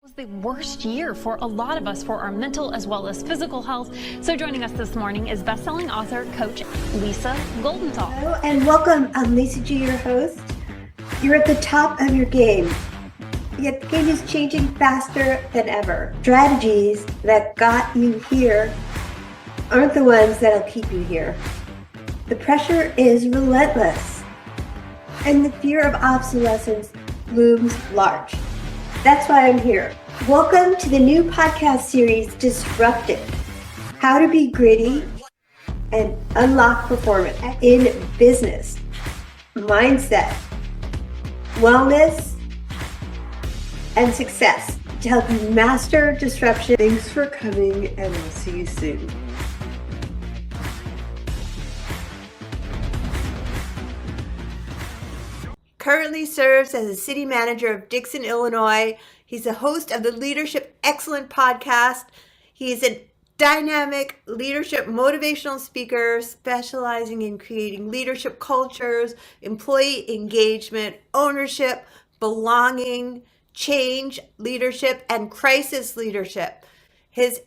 Was the worst year for a lot of us for our mental as well as physical health. So joining us this morning is best-selling author, coach Lisa Goldenthal. Hello and welcome. I'm Lisa G, your host. You're at the top of your game, yet the game is changing faster than ever. Strategies that got you here aren't the ones that'll keep you here. The pressure is relentless, and the fear of obsolescence looms large. That's why I'm here. Welcome to the new podcast series, Disrupted: How to Be Gritty and Unlock Performance in Business, Mindset, Wellness, and Success to help you master disruption. Thanks for coming, and I'll see you soon. Currently serves as a city manager of Dixon, Illinois. He's a host of the Leadership Excellent podcast. He's a dynamic leadership motivational speaker specializing in creating leadership cultures, employee engagement, ownership, belonging, change leadership, and crisis leadership. His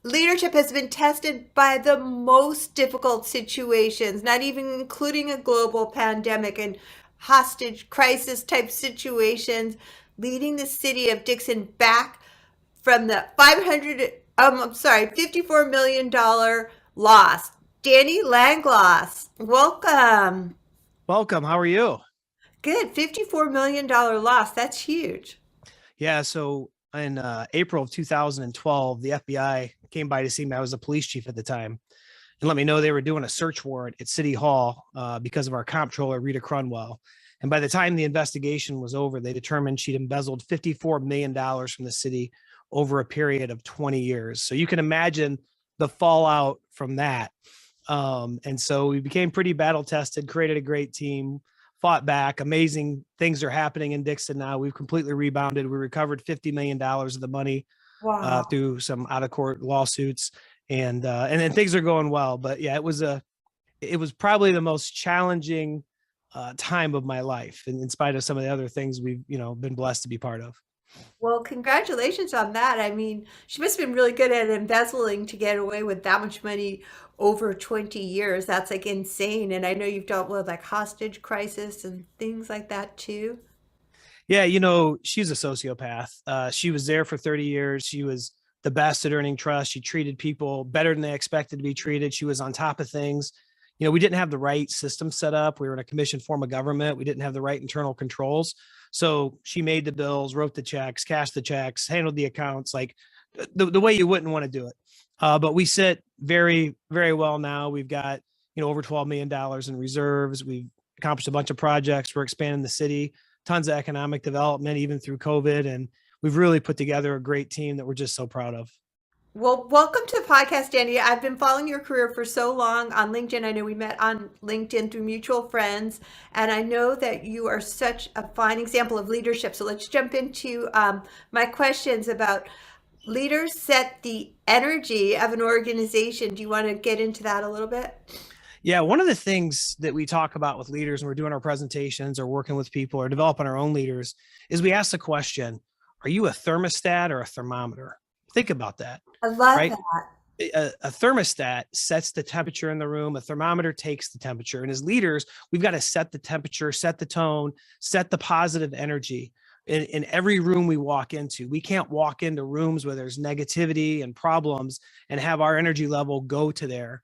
leadership has been tested by the most difficult situations, not even including a global pandemic and hostage crisis type situations, leading the city of Dixon back from the $54 million loss. Danny Langloss, welcome. Welcome. How are you? Good. $54 million loss. That's huge. Yeah. So in April of 2012, the FBI came by to see me. I was a police chief at the time and let me know they were doing a search warrant at City Hall because of our comptroller, Rita Crunwell. And by the time the investigation was over, they determined she'd embezzled $54 million from the city over a period of 20 years. So you can imagine the fallout from that. And so we became pretty battle tested, created a great team, fought back. Amazing things are happening in Dixon now. We've completely rebounded. We recovered $50 million of the money through some out of court lawsuits. And then things are going well. But yeah, it was probably the most challenging time of my life, and in spite of some of the other things we've been blessed to be part of. Well, congratulations on that. I mean, she must have been really good at embezzling to get away with that much money over 20 years. That's like insane. And I know you've dealt with like hostage crisis and things like that too. Yeah, she's a sociopath. She was there for 30 years. She was the best at earning trust. She treated people better than they expected to be treated. She was on top of things. We didn't have the right system set up. We were in a commissioned form of government. We didn't have the right internal controls. So she made the bills, wrote the checks, cashed the checks, handled the accounts, like the way you wouldn't want to do it. But we sit very, very well now. We've got, over $12 million in reserves. We've accomplished a bunch of projects. We're expanding the city, tons of economic development, even through COVID. And we've really put together a great team that we're just so proud of. Well, welcome to the podcast, Danny. I've been following your career for so long on LinkedIn. I know we met on LinkedIn through mutual friends, and I know that you are such a fine example of leadership. So let's jump into my questions about leaders set the energy of an organization. Do you want to get into that a little bit? Yeah, one of the things that we talk about with leaders when we're doing our presentations or working with people or developing our own leaders is we ask the question, are you a thermostat or a thermometer? Think about that. I love that. A thermostat sets the temperature in the room. A thermometer takes the temperature. And as leaders, we've got to set the temperature, set the tone, set the positive energy in every room we walk into. We can't walk into rooms where there's negativity and problems and have our energy level go to there.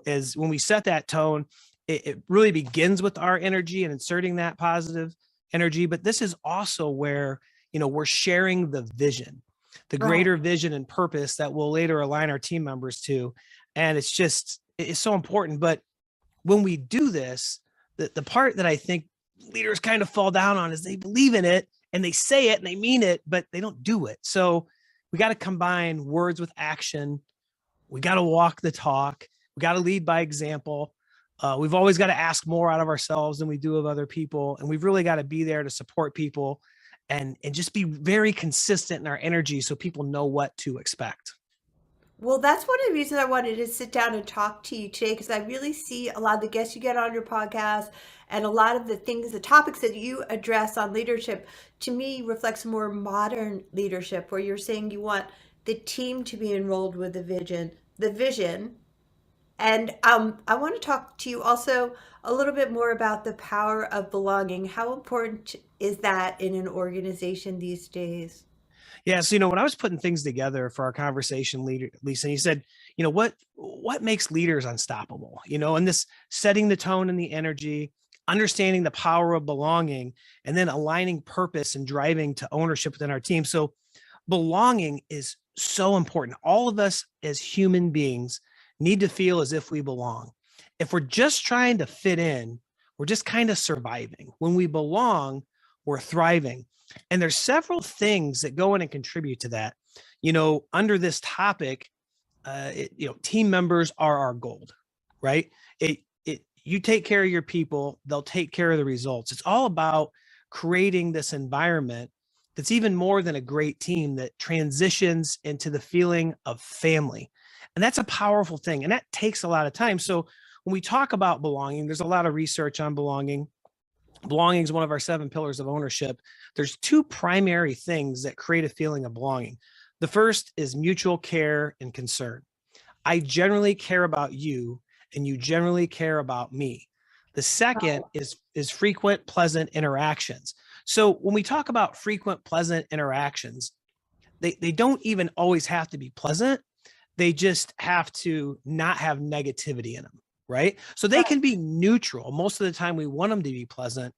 As when we set that tone, it really begins with our energy and inserting that positive energy. But this is also where, we're sharing the vision, the greater vision and purpose that we'll later align our team members to. And it's so important. But when we do this, the part that I think leaders kind of fall down on is they believe in it and they say it and they mean it, but they don't do it. So we got to combine words with action. We got to walk the talk. We got to lead by example. We've always got to ask more out of ourselves than we do of other people. And we've really got to be there to support people and just be very consistent in our energy so people know what to expect. Well, that's one of the reasons I wanted to sit down and talk to you today, because I really see a lot of the guests you get on your podcast and a lot of the things, the topics that you address on leadership, to me reflects more modern leadership, where you're saying you want the team to be enrolled with the vision. And I want to talk to you also a little bit more about the power of belonging. How important is that in an organization these days? Yeah. So, when I was putting things together for our conversation leader, Lisa, you said, what makes leaders unstoppable, and this setting the tone and the energy, understanding the power of belonging, and then aligning purpose and driving to ownership within our team. So belonging is so important. All of us as human beings need to feel as if we belong. If we're just trying to fit in, we're just kind of surviving. When we belong, we're thriving. And there's several things that go in and contribute to that. Under this topic, team members are our gold, right? You take care of your people, they'll take care of the results. It's all about creating this environment that's even more than a great team, that transitions into the feeling of family. And that's a powerful thing. And that takes a lot of time. So when we talk about belonging, there's a lot of research on belonging. Belonging is one of our 7 pillars of ownership. There's 2 primary things that create a feeling of belonging. The first is mutual care and concern. I generally care about you, and you generally care about me. The second is frequent, pleasant interactions. So when we talk about frequent, pleasant interactions, they don't even always have to be pleasant. They just have to not have negativity in them, right? So they can be neutral. Most of the time we want them to be pleasant,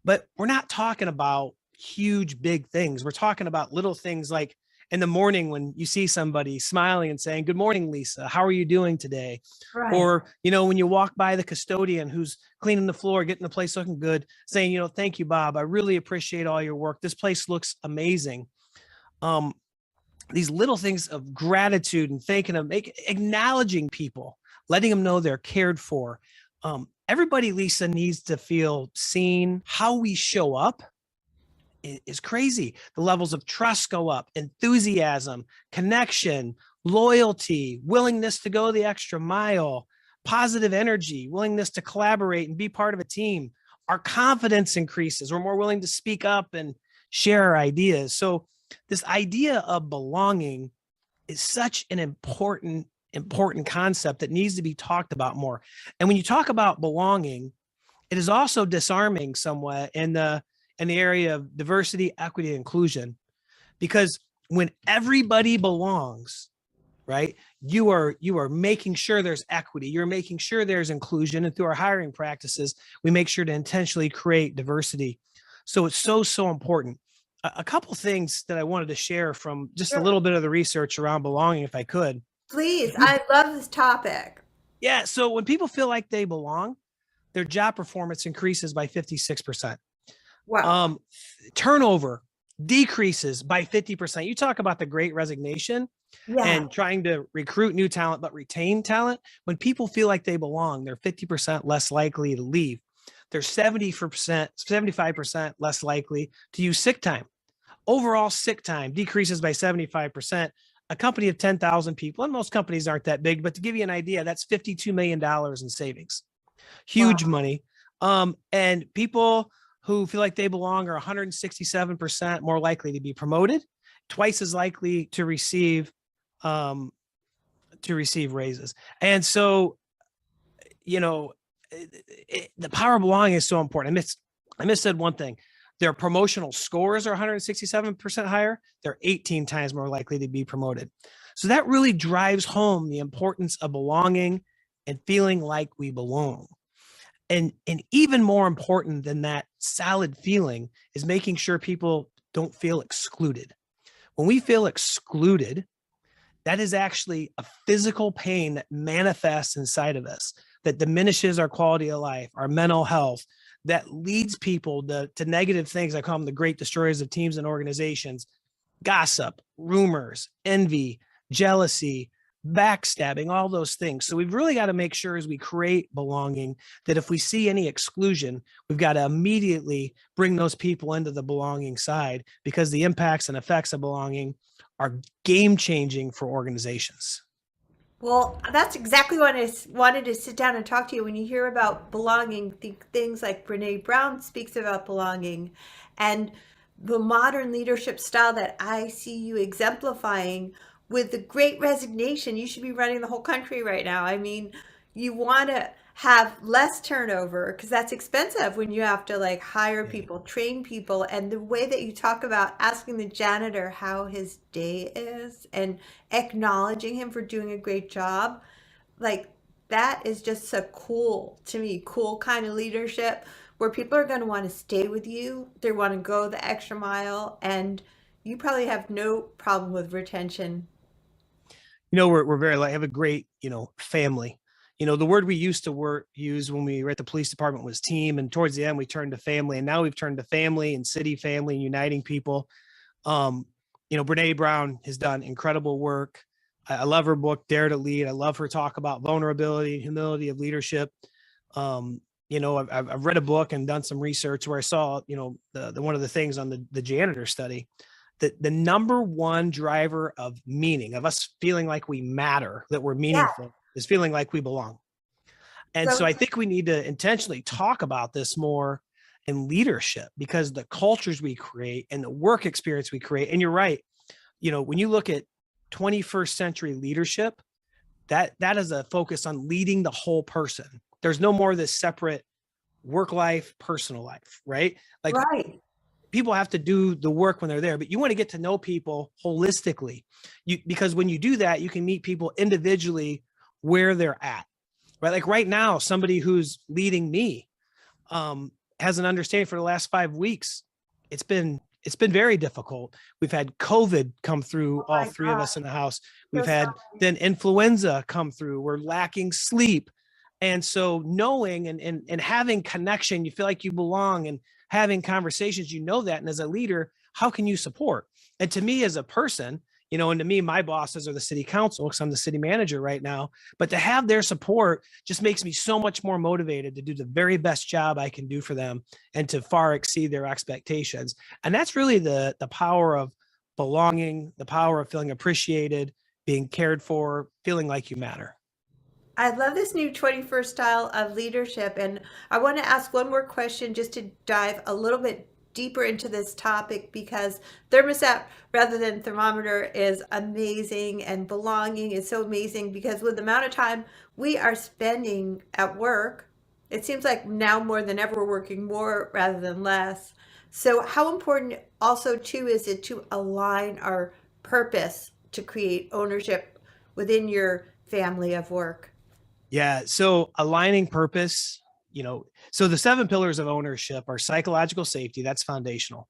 but we're not talking about huge, big things. We're talking about little things like in the morning when you see somebody smiling and saying, "Good morning, Lisa. How are you doing today?" Right. Or, when you walk by the custodian who's cleaning the floor, getting the place looking good, saying, "Thank you, Bob. I really appreciate all your work. This place looks amazing." These little things of gratitude and thanking them, acknowledging people, letting them know they're cared for. Everybody, Lisa, needs to feel seen. How we show up is crazy. The levels of trust go up, enthusiasm, connection, loyalty, willingness to go the extra mile, positive energy, willingness to collaborate and be part of a team. Our confidence increases. We're more willing to speak up and share our ideas. So this idea of belonging is such an important concept that needs to be talked about more. And when you talk about belonging, it is also disarming somewhat in the area of diversity, equity, and inclusion, because when everybody belongs, right, you are making sure there's equity, you're making sure there's inclusion, and through our hiring practices, we make sure to intentionally create diversity. So it's so important. A couple things that I wanted to share from just a little bit of the research around belonging, if I could. Please, I love this topic. Yeah. So when people feel like they belong, their job performance increases by 56%. Wow. Turnover decreases by 50%. You talk about the great resignation and trying to recruit new talent, but retain talent. When people feel like they belong, they're 50% less likely to leave. They're 75% less likely to use sick time. Overall sick time decreases by 75%. A company of 10,000 people, and most companies aren't that big, but to give you an idea, that's $52 million in savings. Huge money. And people who feel like they belong are 167% more likely to be promoted, twice as likely to receive raises. And so, the power of belonging is so important. I missaid one thing. Their promotional scores are 167% higher. They're 18 times more likely to be promoted. So that really drives home the importance of belonging and feeling like we belong. And even more important than that solid feeling is making sure people don't feel excluded. When we feel excluded, that is actually a physical pain that manifests inside of us, that diminishes our quality of life, our mental health, that leads people to negative things. I call them the great destroyers of teams and organizations: gossip, rumors, envy, jealousy, backstabbing, all those things. So we've really got to make sure as we create belonging that if we see any exclusion, we've got to immediately bring those people into the belonging side, because the impacts and effects of belonging are game changing for organizations. Well, that's exactly what I wanted to sit down and talk to you. When you hear about belonging, think things like Brene Brown speaks about belonging, and the modern leadership style that I see you exemplifying with the great resignation. You should be running the whole country right now. I mean, you want to have less turnover because that's expensive when you have to like hire Yeah. people, train people, and the way that you talk about asking the janitor how his day is and acknowledging him for doing a great job, like that is just so cool to me, cool kind of leadership where people are going to want to stay with you, they want to go the extra mile, and you probably have no problem with retention. We're very like have a great, family. The word we used to use when we were at the police department was team, and towards the end we turned to family, and now we've turned to family and city family and uniting people. Um, Brene Brown has done incredible work. I love her book, Dare to Lead. I love her talk about vulnerability and humility of leadership. I've read a book and done some research where I saw, the one of the things on the janitor study, that the number one driver of meaning, of us feeling like we matter, that we're Yeah. meaningful, is feeling like we belong. And so So I think we need to intentionally talk about this more in leadership, because the cultures we create and the work experience we create, and you're right, when you look at 21st century leadership, that is a focus on leading the whole person. There's no more of this separate work life, personal life, right? Like right. people have to do the work when they're there, but you want to get to know people holistically. Because when you do that, you can meet people individually where they're at, right? Like right now, somebody who's leading me has an understanding for the last 5 weeks. It's been very difficult. We've had COVID come through, Oh all my three of God. us in the house. So We've had sorry. then influenza come through. We're lacking sleep. And so knowing and having connection, you feel like you belong, and having conversations, that. And as a leader, how can you support? And to me as a person, and to me, my bosses are the city council because I'm the city manager right now, but to have their support just makes me so much more motivated to do the very best job I can do for them and to far exceed their expectations. And that's really the power of belonging, the power of feeling appreciated, being cared for, feeling like you matter. I love this new 21st style of leadership. And I want to ask one more question just to dive a little bit deeper into this topic, because thermostat rather than thermometer is amazing, and belonging is so amazing because with the amount of time we are spending at work, it seems like now more than ever we're working more rather than less. So, how important also, too, is it to align our purpose to create ownership within your family of work? Yeah. So aligning purpose, so the 7 pillars of ownership are psychological safety. That's foundational.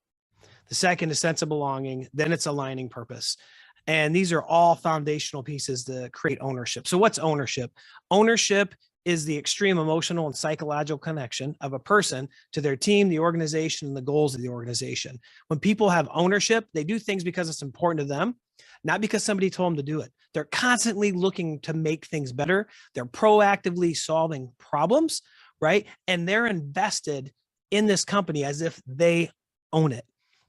The second is sense of belonging. Then it's aligning purpose. And these are all foundational pieces to create ownership. So what's ownership? Ownership is the extreme emotional and psychological connection of a person to their team, the organization, and the goals of the organization. When people have ownership, they do things because it's important to them, not because somebody told them to do it. They're constantly looking to make things better. They're proactively solving problems, right? And they're invested in this company as if they own it,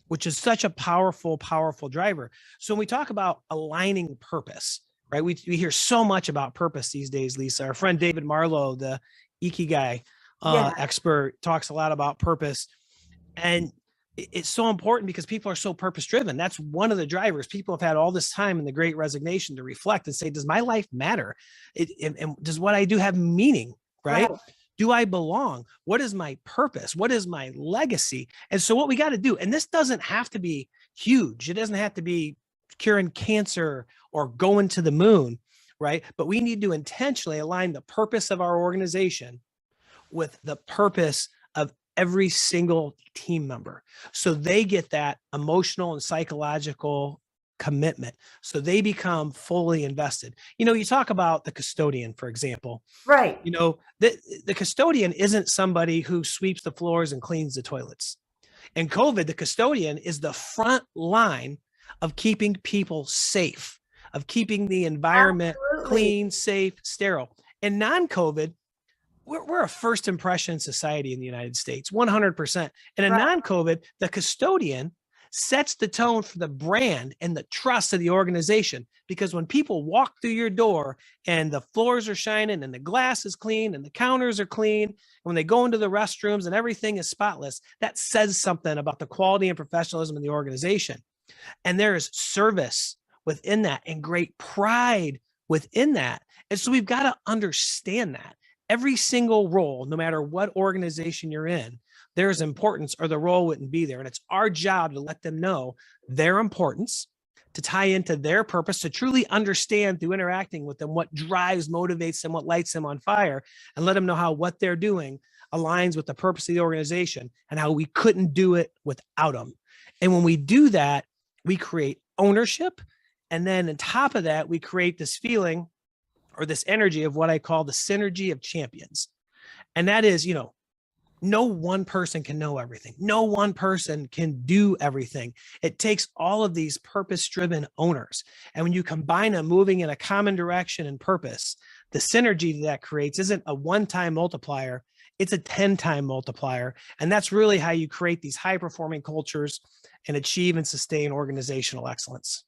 which is such a powerful, powerful driver. So when we talk about aligning purpose, right? We hear so much about purpose these days, Lisa. Our friend David Marlowe, the Ikigai Yeah. expert, talks a lot about purpose. And it's so important because people are so purpose driven. That's one of the drivers. People have had all this time in the Great Resignation to reflect and say, does my life matter? And does what I do have meaning, Right. right? Do I belong? What is my purpose? What is my legacy? And so what we got to do, and this doesn't have to be huge. It doesn't have to be curing cancer or going to the moon, right? But we need to intentionally align the purpose of our organization with the purpose of every single team member. So they get that emotional and psychological commitment. So they become fully invested. You talk about the custodian, for example. Right. The custodian isn't somebody who sweeps the floors and cleans the toilets. In COVID, the custodian is the front line of keeping people safe, of keeping the environment Absolutely. clean, safe, sterile. In non-COVID, we're a first impression society in the United States, 100%. And in Right. non-COVID, the custodian sets the tone for the brand and the trust of the organization. Because when people walk through your door and the floors are shining and the glass is clean and the counters are clean, and when they go into the restrooms and everything is spotless, that says something about the quality and professionalism in the organization. And there is service within that and great pride within that. And so we've got to understand that every single role, no matter what organization you're in, there's importance or the role wouldn't be there. And it's our job to let them know their importance, to tie into their purpose, to truly understand through interacting with them what drives, motivates them, what lights them on fire, and let them know how what they're doing aligns with the purpose of the organization and how we couldn't do it without them. And when we do that, we create ownership. And then on top of that, we create this feeling or this energy of what I call the synergy of champions. And that is, no one person can know everything. No one person can do everything. It takes all of these purpose-driven owners. And when you combine them moving in a common direction and purpose, the synergy that creates isn't a one-time multiplier, it's a 10-time multiplier. And that's really how you create these high-performing cultures and achieve and sustain organizational excellence.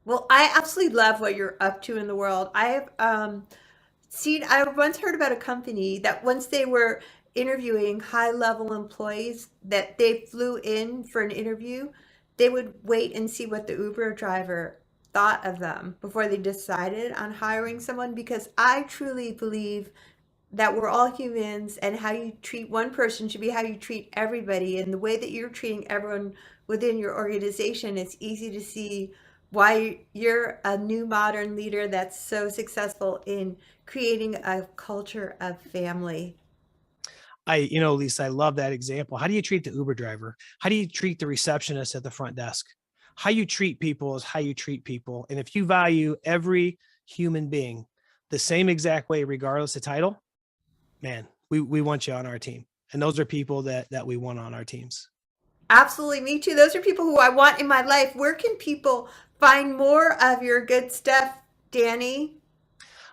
Well, I absolutely love what you're up to in the world. I once heard about a company that once they were interviewing high-level employees that they flew in for an interview, they would wait and see what the Uber driver thought of them before they decided on hiring someone, because I truly believe that we're all humans and how you treat one person should be how you treat everybody. And the way that you're treating everyone within your organization, it's easy to see why you're a new modern leader that's so successful in creating a culture of family. Lisa, I love that example. How do you treat the Uber driver? How do you treat the receptionist at the front desk? How you treat people is how you treat people. And if you value every human being the same exact way, regardless of title, man, we want you on our team. And those are people that we want on our teams. Absolutely. Me too. Those are people who I want in my life. Where can people find more of your good stuff, Danny?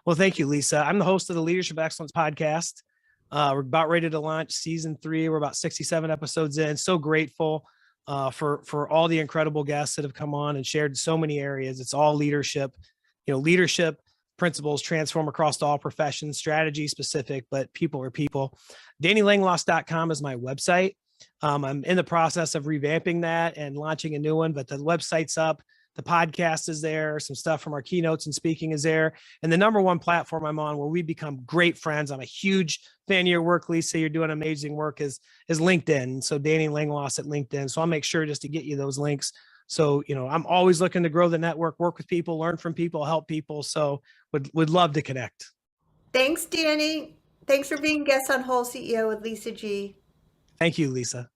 Well, thank you, Lisa. I'm the host of the Leadership Excellence Podcast. We're about ready to launch season 3. We're about 67 episodes in. So grateful for all the incredible guests that have come on and shared so many areas. It's all leadership, leadership principles transform across all professions, strategy specific, but people are people. DannyLangloss.com is my website. I'm in the process of revamping that and launching a new one, but the website's up. The podcast is there. Some stuff from our keynotes and speaking is there. And the number one platform I'm on where we become great friends, I'm a huge fan of your work, Lisa. You're doing amazing work, is LinkedIn. So Danny Langloss at LinkedIn. So I'll make sure just to get you those links. So, I'm always looking to grow the network, work with people, learn from people, help people. So would love to connect. Thanks, Danny. Thanks for being guest on Whole CEO with Lisa G. Thank you, Lisa.